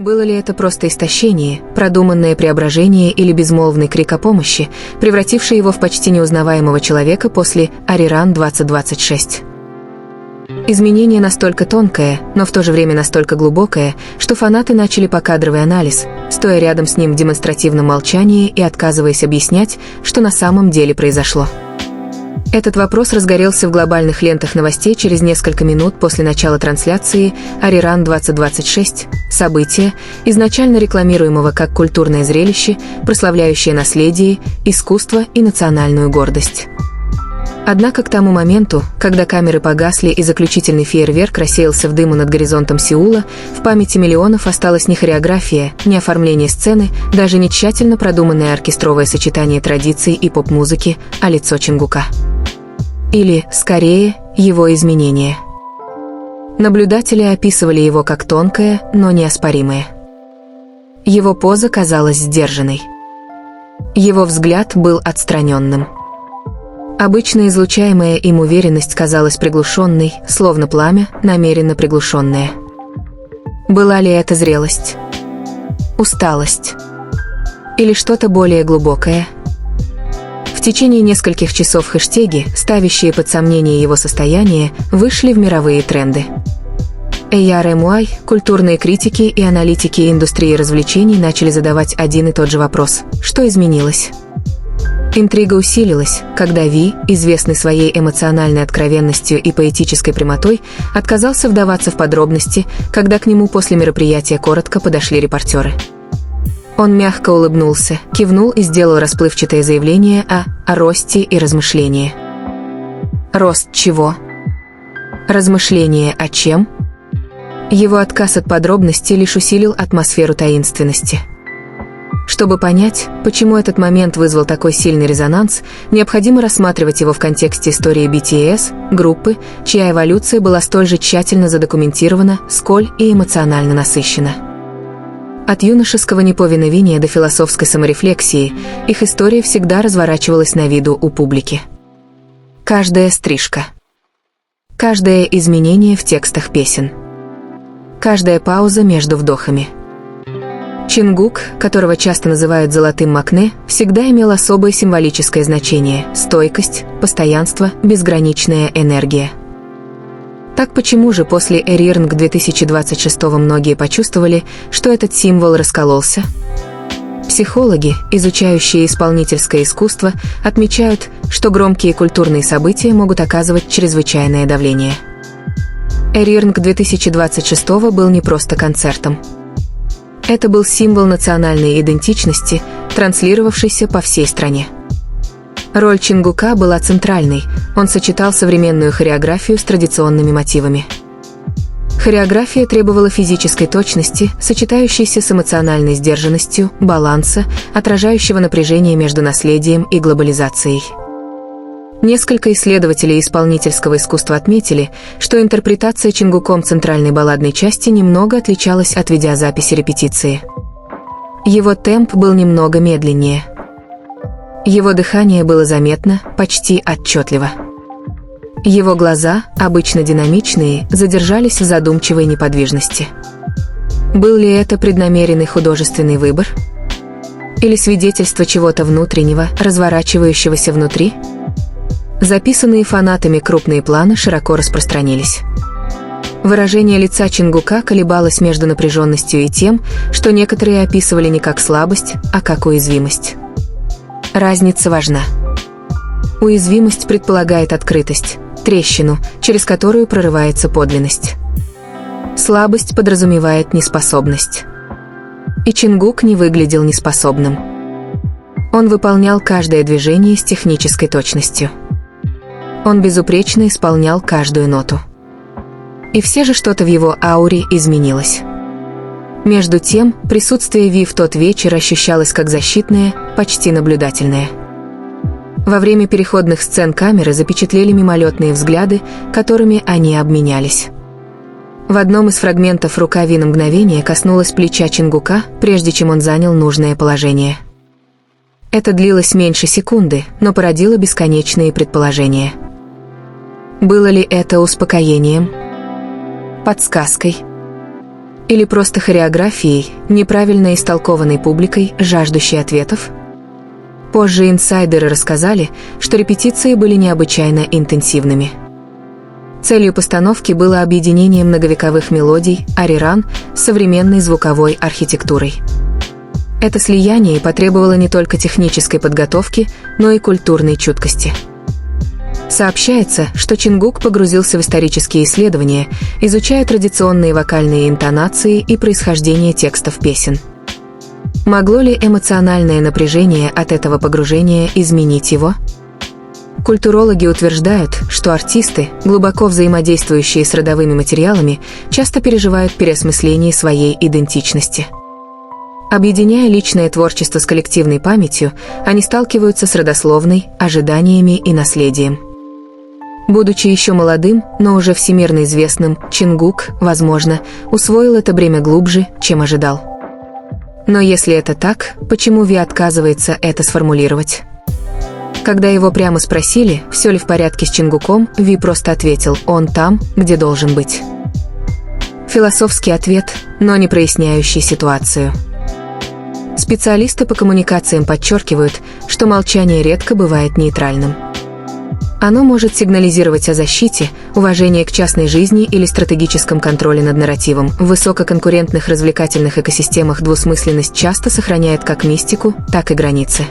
Было ли это просто истощение, продуманное преображение или безмолвный крик о помощи, превративший его в почти неузнаваемого человека после Ариран 2026? Изменение настолько тонкое, но в то же время настолько глубокое, что фанаты начали покадровый анализ, стоя рядом с ним в демонстративном молчании и отказываясь объяснять, что на самом деле произошло. Этот вопрос разгорелся в глобальных лентах новостей через несколько минут после начала трансляции Ариран 2026, события, изначально рекламируемого как культурное зрелище, прославляющее наследие, искусство и национальную гордость. Однако к тому моменту, когда камеры погасли и заключительный фейерверк рассеялся в дыму над горизонтом Сеула, в памяти миллионов осталась не хореография, не оформление сцены, даже не тщательно продуманное оркестровое сочетание традиций и поп-музыки, а лицо Чингука. Или, скорее, его изменение. Наблюдатели описывали его как тонкое, но неоспоримое. Его поза казалась сдержанной. Его взгляд был отстраненным. Обычно излучаемая им уверенность казалась приглушенной, словно пламя, намеренно приглушенное. Была ли это зрелость? Усталость? Или что-то более глубокое? В течение нескольких часов хэштеги, ставящие под сомнение его состояние, вышли в мировые тренды. ARMY, культурные критики и аналитики индустрии развлечений начали задавать один и тот же вопрос: что изменилось? Интрига усилилась, когда Ви, известный своей эмоциональной откровенностью и поэтической прямотой, отказался вдаваться в подробности, когда к нему после мероприятия коротко подошли репортеры. Он мягко улыбнулся, кивнул и сделал расплывчатое заявление о росте и размышлении. Рост чего? Размышление о чем? Его отказ от подробностей лишь усилил атмосферу таинственности. Чтобы понять, почему этот момент вызвал такой сильный резонанс, необходимо рассматривать его в контексте истории BTS, группы, чья эволюция была столь же тщательно задокументирована, сколь и эмоционально насыщена. От юношеского неповиновения до философской саморефлексии, их история всегда разворачивалась на виду у публики. Каждая стрижка. Каждое изменение в текстах песен. Каждая пауза между вдохами. Чингук, которого часто называют «золотым Макне», всегда имел особое символическое значение – стойкость, постоянство, безграничная энергия. Так почему же после Эрирнг 2026 многие почувствовали, что этот символ раскололся? Психологи, изучающие исполнительское искусство, отмечают, что громкие культурные события могут оказывать чрезвычайное давление. Эрирнг 2026 был не просто концертом. Это был символ национальной идентичности, транслировавшийся по всей стране. Роль Чингука была центральной, он сочетал современную хореографию с традиционными мотивами. Хореография требовала физической точности, сочетающейся с эмоциональной сдержанностью, баланса, отражающего напряжение между наследием и глобализацией. Несколько исследователей исполнительского искусства отметили, что интерпретация Чингуком центральной балладной части немного отличалась от видеозаписи репетиции. Его темп был немного медленнее. Его дыхание было заметно, почти отчетливо. Его глаза, обычно динамичные, задержались в задумчивой неподвижности. Был ли это преднамеренный художественный выбор? Или свидетельство чего-то внутреннего, разворачивающегося внутри? Записанные фанатами крупные планы широко распространились. Выражение лица Чингука колебалось между напряженностью и тем, что некоторые описывали не как слабость, а как уязвимость. Разница важна. Уязвимость предполагает открытость, трещину, через которую прорывается подлинность. Слабость подразумевает неспособность. И Чингук не выглядел неспособным. Он выполнял каждое движение с технической точностью. Он безупречно исполнял каждую ноту. И все же что-то в его ауре изменилось. Между тем, присутствие Ви в тот вечер ощущалось как защитное, почти наблюдательное. Во время переходных сцен камеры запечатлели мимолетные взгляды, которыми они обменялись. В одном из фрагментов рука Ви на мгновение коснулась плеча Чингука, прежде чем он занял нужное положение. Это длилось меньше секунды, но породило бесконечные предположения. Было ли это успокоением? Подсказкой? Или просто хореографией, неправильно истолкованной публикой, жаждущей ответов? Позже инсайдеры рассказали, что репетиции были необычайно интенсивными. Целью постановки было объединение многовековых мелодий ариран с современной звуковой архитектурой. Это слияние потребовало не только технической подготовки, но и культурной чуткости. Сообщается, что Чингук погрузился в исторические исследования, изучая традиционные вокальные интонации и происхождение текстов песен. Могло ли эмоциональное напряжение от этого погружения изменить его? Культурологи утверждают, что артисты, глубоко взаимодействующие с родовыми материалами, часто переживают переосмысление своей идентичности. Объединяя личное творчество с коллективной памятью, они сталкиваются с родословной, ожиданиями и наследием. Будучи еще молодым, но уже всемирно известным, Чингук, возможно, усвоил это бремя глубже, чем ожидал. Но если это так, почему Ви отказывается это сформулировать? Когда его прямо спросили, все ли в порядке с Чингуком, Ви просто ответил: «Он там, где должен быть». Философский ответ, но не проясняющий ситуацию. Специалисты по коммуникациям подчеркивают, что молчание редко бывает нейтральным. Оно может сигнализировать о защите, уважении к частной жизни или стратегическом контроле над нарративом. В высококонкурентных развлекательных экосистемах двусмысленность часто сохраняет как мистику, так и границы.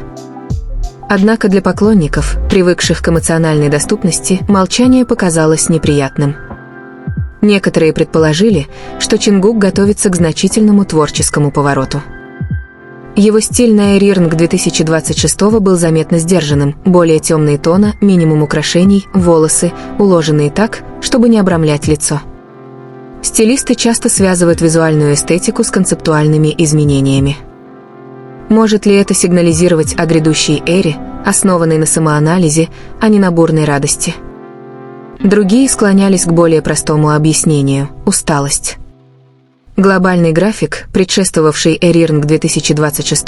Однако для поклонников, привыкших к эмоциональной доступности, молчание показалось неприятным. Некоторые предположили, что Чингук готовится к значительному творческому повороту. Его стиль на Arirang 2026 был заметно сдержанным, более темные тона, минимум украшений, волосы, уложенные так, чтобы не обрамлять лицо. Стилисты часто связывают визуальную эстетику с концептуальными изменениями. Может ли это сигнализировать о грядущей эре, основанной на самоанализе, а не на бурной радости? Другие склонялись к более простому объяснению – усталость. Глобальный график, предшествовавший Arirang 2026,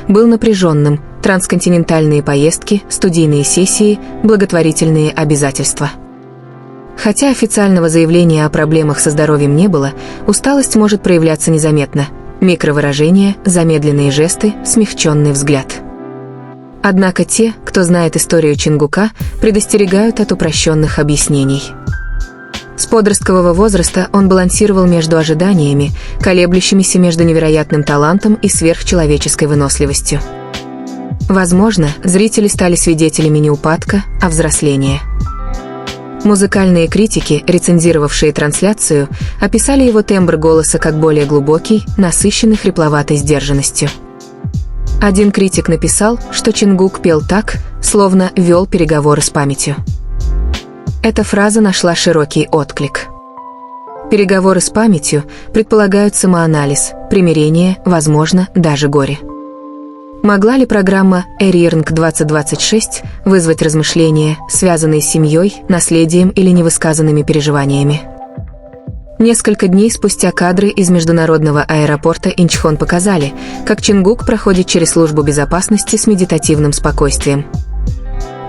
был напряженным: трансконтинентальные поездки, студийные сессии, благотворительные обязательства. Хотя официального заявления о проблемах со здоровьем не было, усталость может проявляться незаметно. Микровыражения, замедленные жесты, смягченный взгляд. Однако те, кто знает историю Чингука, предостерегают от упрощенных объяснений. С подросткового возраста он балансировал между ожиданиями, колеблющимися между невероятным талантом и сверхчеловеческой выносливостью. Возможно, зрители стали свидетелями не упадка, а взросления. Музыкальные критики, рецензировавшие трансляцию, описали его тембр голоса как более глубокий, насыщенный хрипловатой сдержанностью. Один критик написал, что Чингук пел так, словно вел переговоры с памятью. Эта фраза нашла широкий отклик. Переговоры с памятью предполагают самоанализ, примирение, возможно, даже горе. Могла ли программа Arirang 2026 вызвать размышления, связанные с семьей, наследием или невысказанными переживаниями? Несколько дней спустя кадры из международного аэропорта Инчхон показали, как Чингук проходит через службу безопасности с медитативным спокойствием.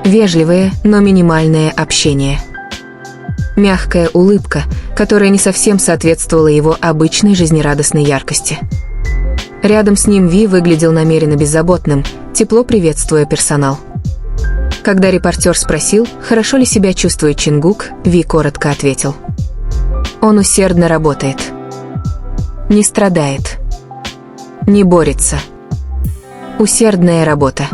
Вежливое, но минимальное общение. Мягкая улыбка, которая не совсем соответствовала его обычной жизнерадостной яркости. Рядом с ним Ви выглядел намеренно беззаботным, тепло приветствуя персонал. Когда репортер спросил, хорошо ли себя чувствует Чингук, Ви коротко ответил: «Он усердно работает. Не страдает. Не борется. Усердная работа».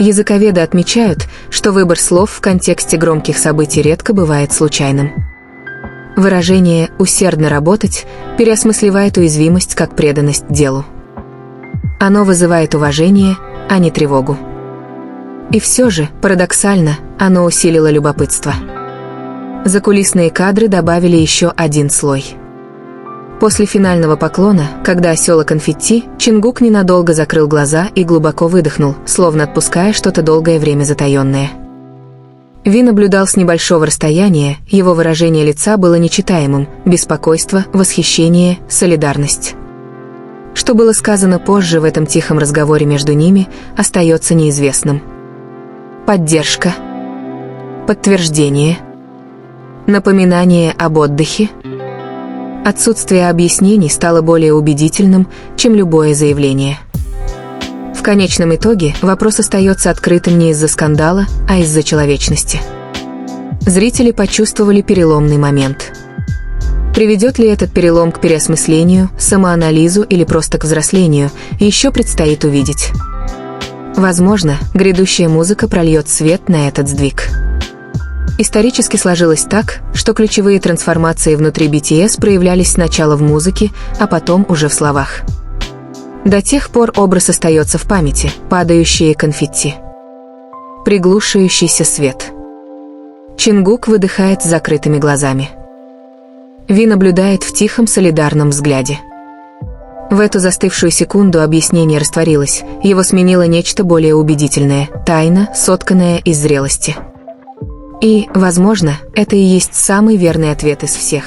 Языковеды отмечают, что выбор слов в контексте громких событий редко бывает случайным. Выражение «усердно работать» переосмысливает уязвимость как преданность делу. Оно вызывает уважение, а не тревогу. И все же, парадоксально, оно усилило любопытство. Закулисные кадры добавили еще один слой. После финального поклона, когда осела конфетти, Чингук ненадолго закрыл глаза и глубоко выдохнул, словно отпуская что-то долгое время затаенное. Ви наблюдал с небольшого расстояния, его выражение лица было нечитаемым: беспокойство, восхищение, солидарность. Что было сказано позже в этом тихом разговоре между ними, остается неизвестным. Поддержка. Подтверждение. Напоминание об отдыхе. Отсутствие объяснений стало более убедительным, чем любое заявление. В конечном итоге вопрос остается открытым не из-за скандала, а из-за человечности. Зрители почувствовали переломный момент. Приведет ли этот перелом к переосмыслению, самоанализу или просто к взрослению, еще предстоит увидеть. Возможно, грядущая музыка прольет свет на этот сдвиг. Исторически сложилось так, что ключевые трансформации внутри BTS проявлялись сначала в музыке, а потом уже в словах. До тех пор образ остается в памяти: падающие конфетти, приглушающийся свет. Чингук выдыхает с закрытыми глазами. Ви наблюдает в тихом солидарном взгляде. В эту застывшую секунду объяснение растворилось, его сменило нечто более убедительное, тайна, сотканная из зрелости. И, возможно, это и есть самый верный ответ из всех.